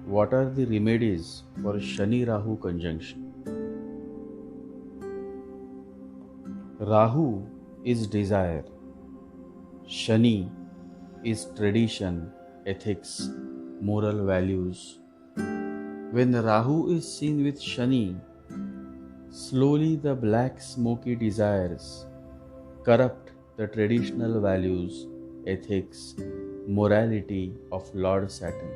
What are the remedies for Shani Rahu conjunction? Rahu is desire, Shani is tradition, ethics, moral values. When Rahu is seen with Shani, slowly the black smoky desires corrupt the traditional values, ethics, morality of Lord Saturn.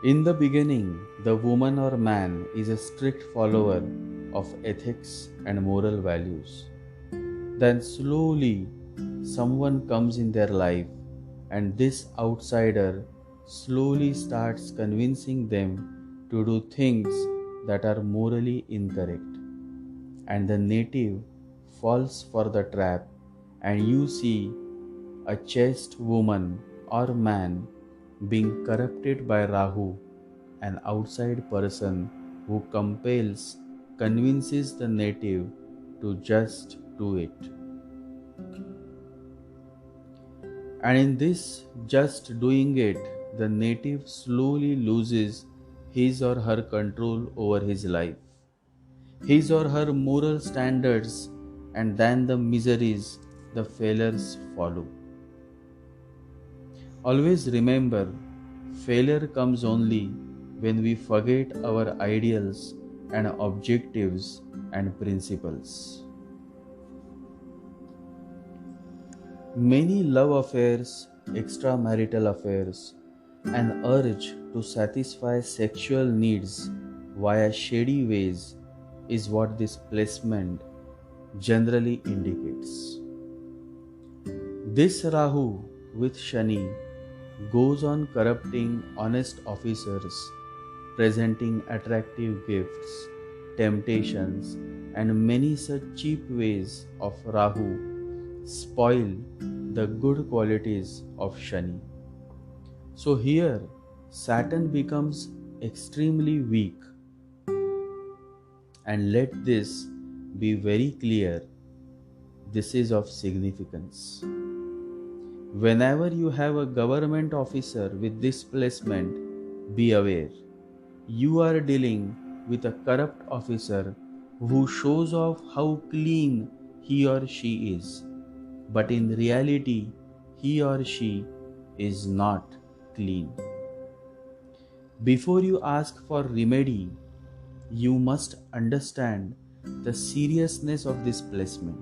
In the beginning, the woman or man is a strict follower of ethics and moral values. Then slowly, someone comes in their life, and this outsider slowly starts convincing them to do things that are morally incorrect. And the native falls for the trap, and you see a chaste woman or man being corrupted by Rahu, an outside person who convinces the native to just do it. And in this just doing it, the native slowly loses his or her control over his life, his or her moral standards, and then the miseries, the failures follow. Always remember, failure comes only when we forget our ideals and objectives and principles. Many love affairs, extramarital affairs, an urge to satisfy sexual needs via shady ways is what this placement generally indicates. This Rahu with Shani goes on corrupting honest officers, presenting attractive gifts, temptations, and many such cheap ways of Rahu spoil the good qualities of Shani. So here, Saturn becomes extremely weak. And let this be very clear, this is of significance. Whenever you have a government officer with this placement, be aware. You are dealing with a corrupt officer who shows off how clean he or she is. But in reality, he or she is not clean. Before you ask for remedy, you must understand the seriousness of this placement.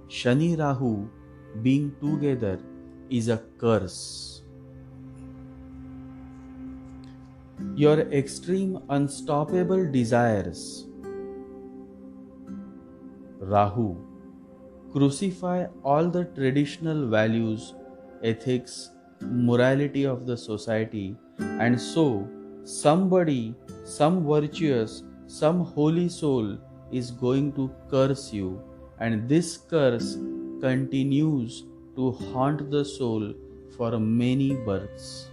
Shani Rahu being together is a curse. Your extreme unstoppable desires, Rahu, crucify all the traditional values, ethics, morality of the society, and so somebody, some virtuous, some holy soul is going to curse you, and this curse continues to haunt the soul for many births.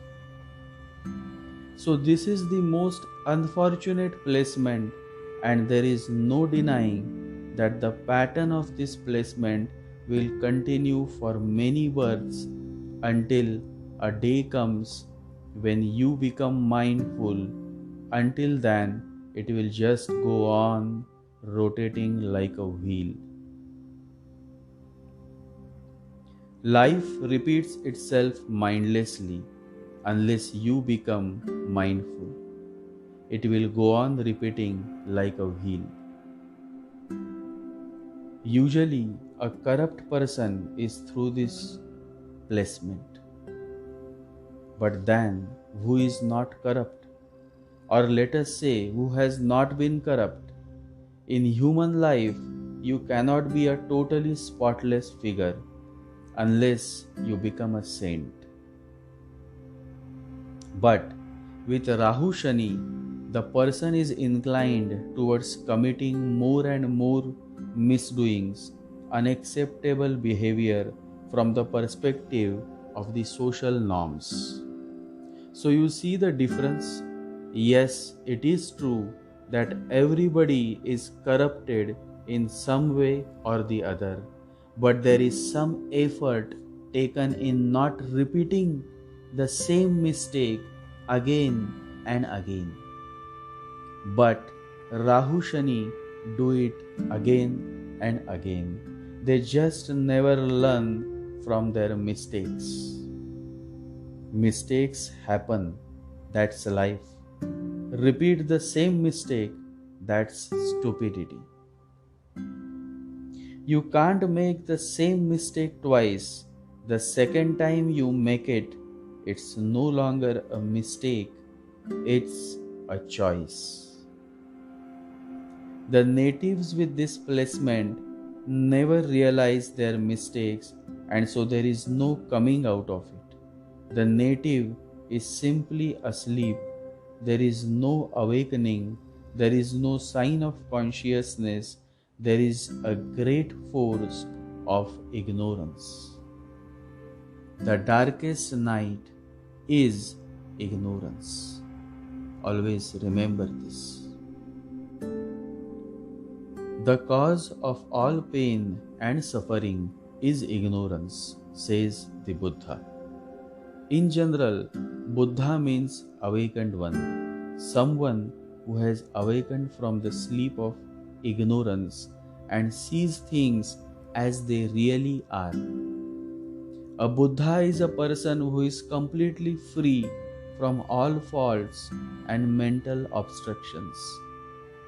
So this is the most unfortunate placement, and there is no denying that the pattern of this placement will continue for many births until a day comes when you become mindful. Until then, it will just go on rotating like a wheel. Life repeats itself mindlessly unless you become mindful. It will go on repeating like a wheel. Usually, a corrupt person is through this placement. But then, who is not corrupt? Or let us say, who has not been corrupt? In human life, you cannot be a totally spotless figure unless you become a saint. But with Rahu Shani, the person is inclined towards committing more and more misdoings, unacceptable behavior from the perspective of the social norms. So you see the difference? Yes, it is true that everybody is corrupted in some way or the other, but there is some effort taken in not repeating the same mistake again and again. But Rahu Shani do it again and again. They just never learn from their mistakes. Mistakes happen, that's life. Repeat the same mistake, that's stupidity. You can't make the same mistake twice. The second time you make it, it's no longer a mistake, it's a choice. The natives with this placement never realize their mistakes, and so there is no coming out of it. The native is simply asleep. There is no awakening. There is no sign of consciousness. There is a great force of ignorance. The darkest night is ignorance. Always remember this. The cause of all pain and suffering is ignorance, says the Buddha. In general, Buddha means awakened one, someone who has awakened from the sleep of ignorance and sees things as they really are. A Buddha is a person who is completely free from all faults and mental obstructions.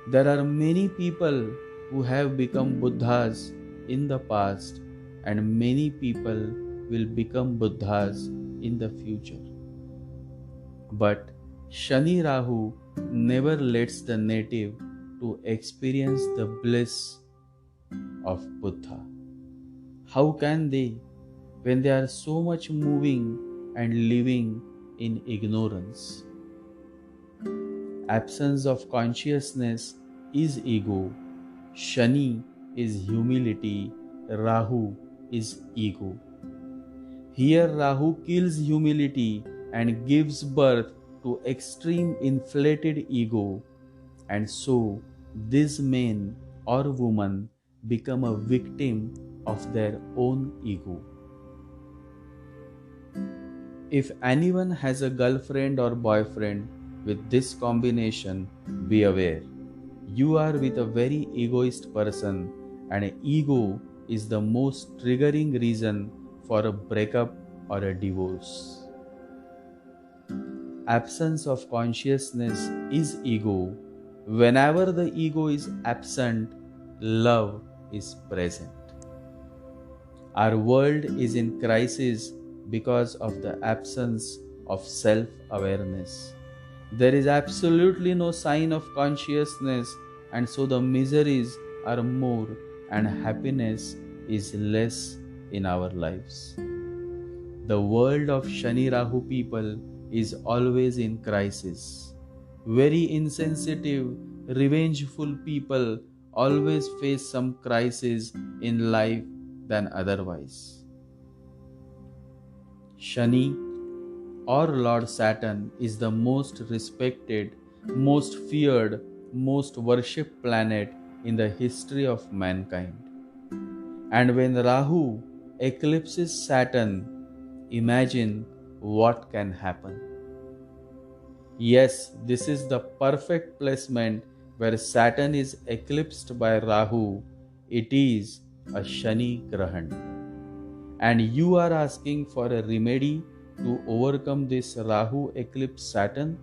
There are many people who have become Buddhas in the past, and many people will become Buddhas in the future. But Shani Rahu never lets the native to experience the bliss of Buddha. How can they, when they are so much moving and living in ignorance? Absence of consciousness is ego. Shani is humility. Rahu is ego. Here Rahu kills humility and gives birth to extreme inflated ego, and so these men or women become a victim of their own ego. If anyone has a girlfriend or boyfriend with this combination, be aware. You are with a very egoist person, and ego is the most triggering reason for a breakup or a divorce. Absence of consciousness is ego. Whenever the ego is absent, love is present. Our world is in crisis because of the absence of self-awareness. There is absolutely no sign of consciousness, and so the miseries are more and happiness is less in our lives. The world of Shani Rahu people is always in crisis. Very insensitive, revengeful people always face some crisis in life than otherwise. Shani or Lord Saturn is the most respected, most feared, most worshipped planet in the history of mankind. And when Rahu eclipses Saturn, imagine what can happen. Yes, this is the perfect placement where Saturn is eclipsed by Rahu. It is a Shani Grahan. And you are asking for a remedy to overcome this Rahu eclipse Saturn?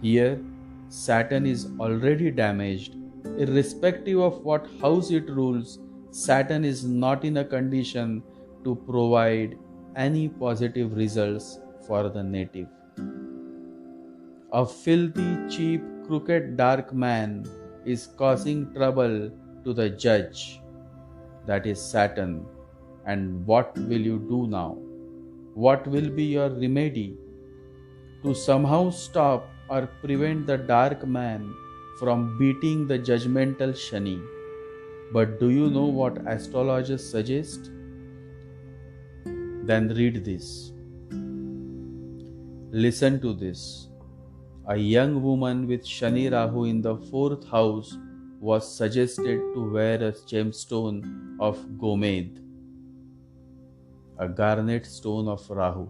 Here, Saturn is already damaged. Irrespective of what house it rules, Saturn is not in a condition to provide any positive results for the native. A filthy, cheap, crooked, dark man is causing trouble to the judge, that is Saturn. And what will you do now? What will be your remedy to somehow stop or prevent the dark man from beating the judgmental Shani? But do you know what astrologers suggest? Then read this. Listen to this. A young woman with Shani Rahu in the 4th house was suggested to wear a gemstone of Gomed, a garnet stone of Rahu.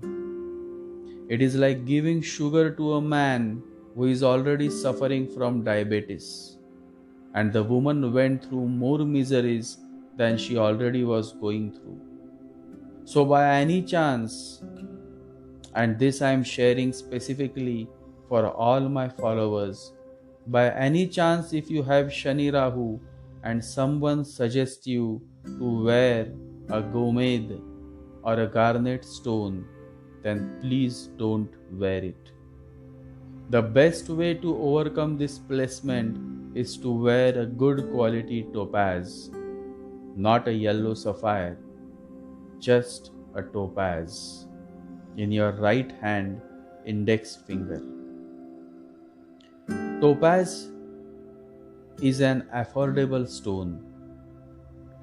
It is like giving sugar to a man who is already suffering from diabetes, and the woman went through more miseries than she already was going through. So, by any chance, and this I am sharing specifically for all my followers, by any chance, if you have Shani Rahu and someone suggests you to wear a gomed or a garnet stone, then please don't wear it. The best way to overcome this placement is to wear a good quality topaz, not a yellow sapphire, just a topaz in your right hand index finger. Topaz is an affordable stone,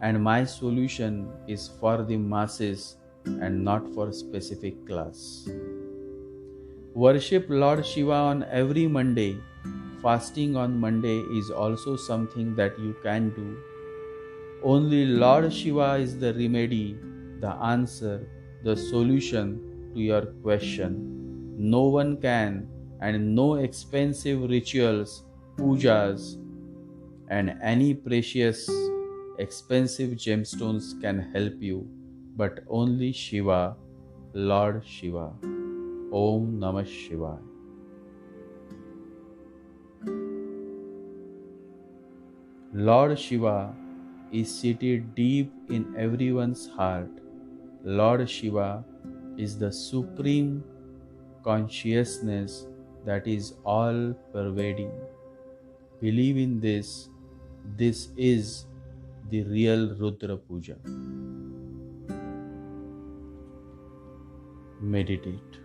and my solution is for the masses and not for specific class. Worship Lord Shiva on every Monday. Fasting on Monday is also something that you can do. Only Lord Shiva is the remedy, the answer, the solution to your question. No one can, and no expensive rituals, pujas, and any precious, expensive gemstones can help you, but only Shiva, Lord Shiva. Om Namah Shivaya. Lord Shiva is seated deep in everyone's heart. Lord Shiva is the supreme consciousness that is all pervading. Believe in this. This is the real Rudra Puja. Meditate.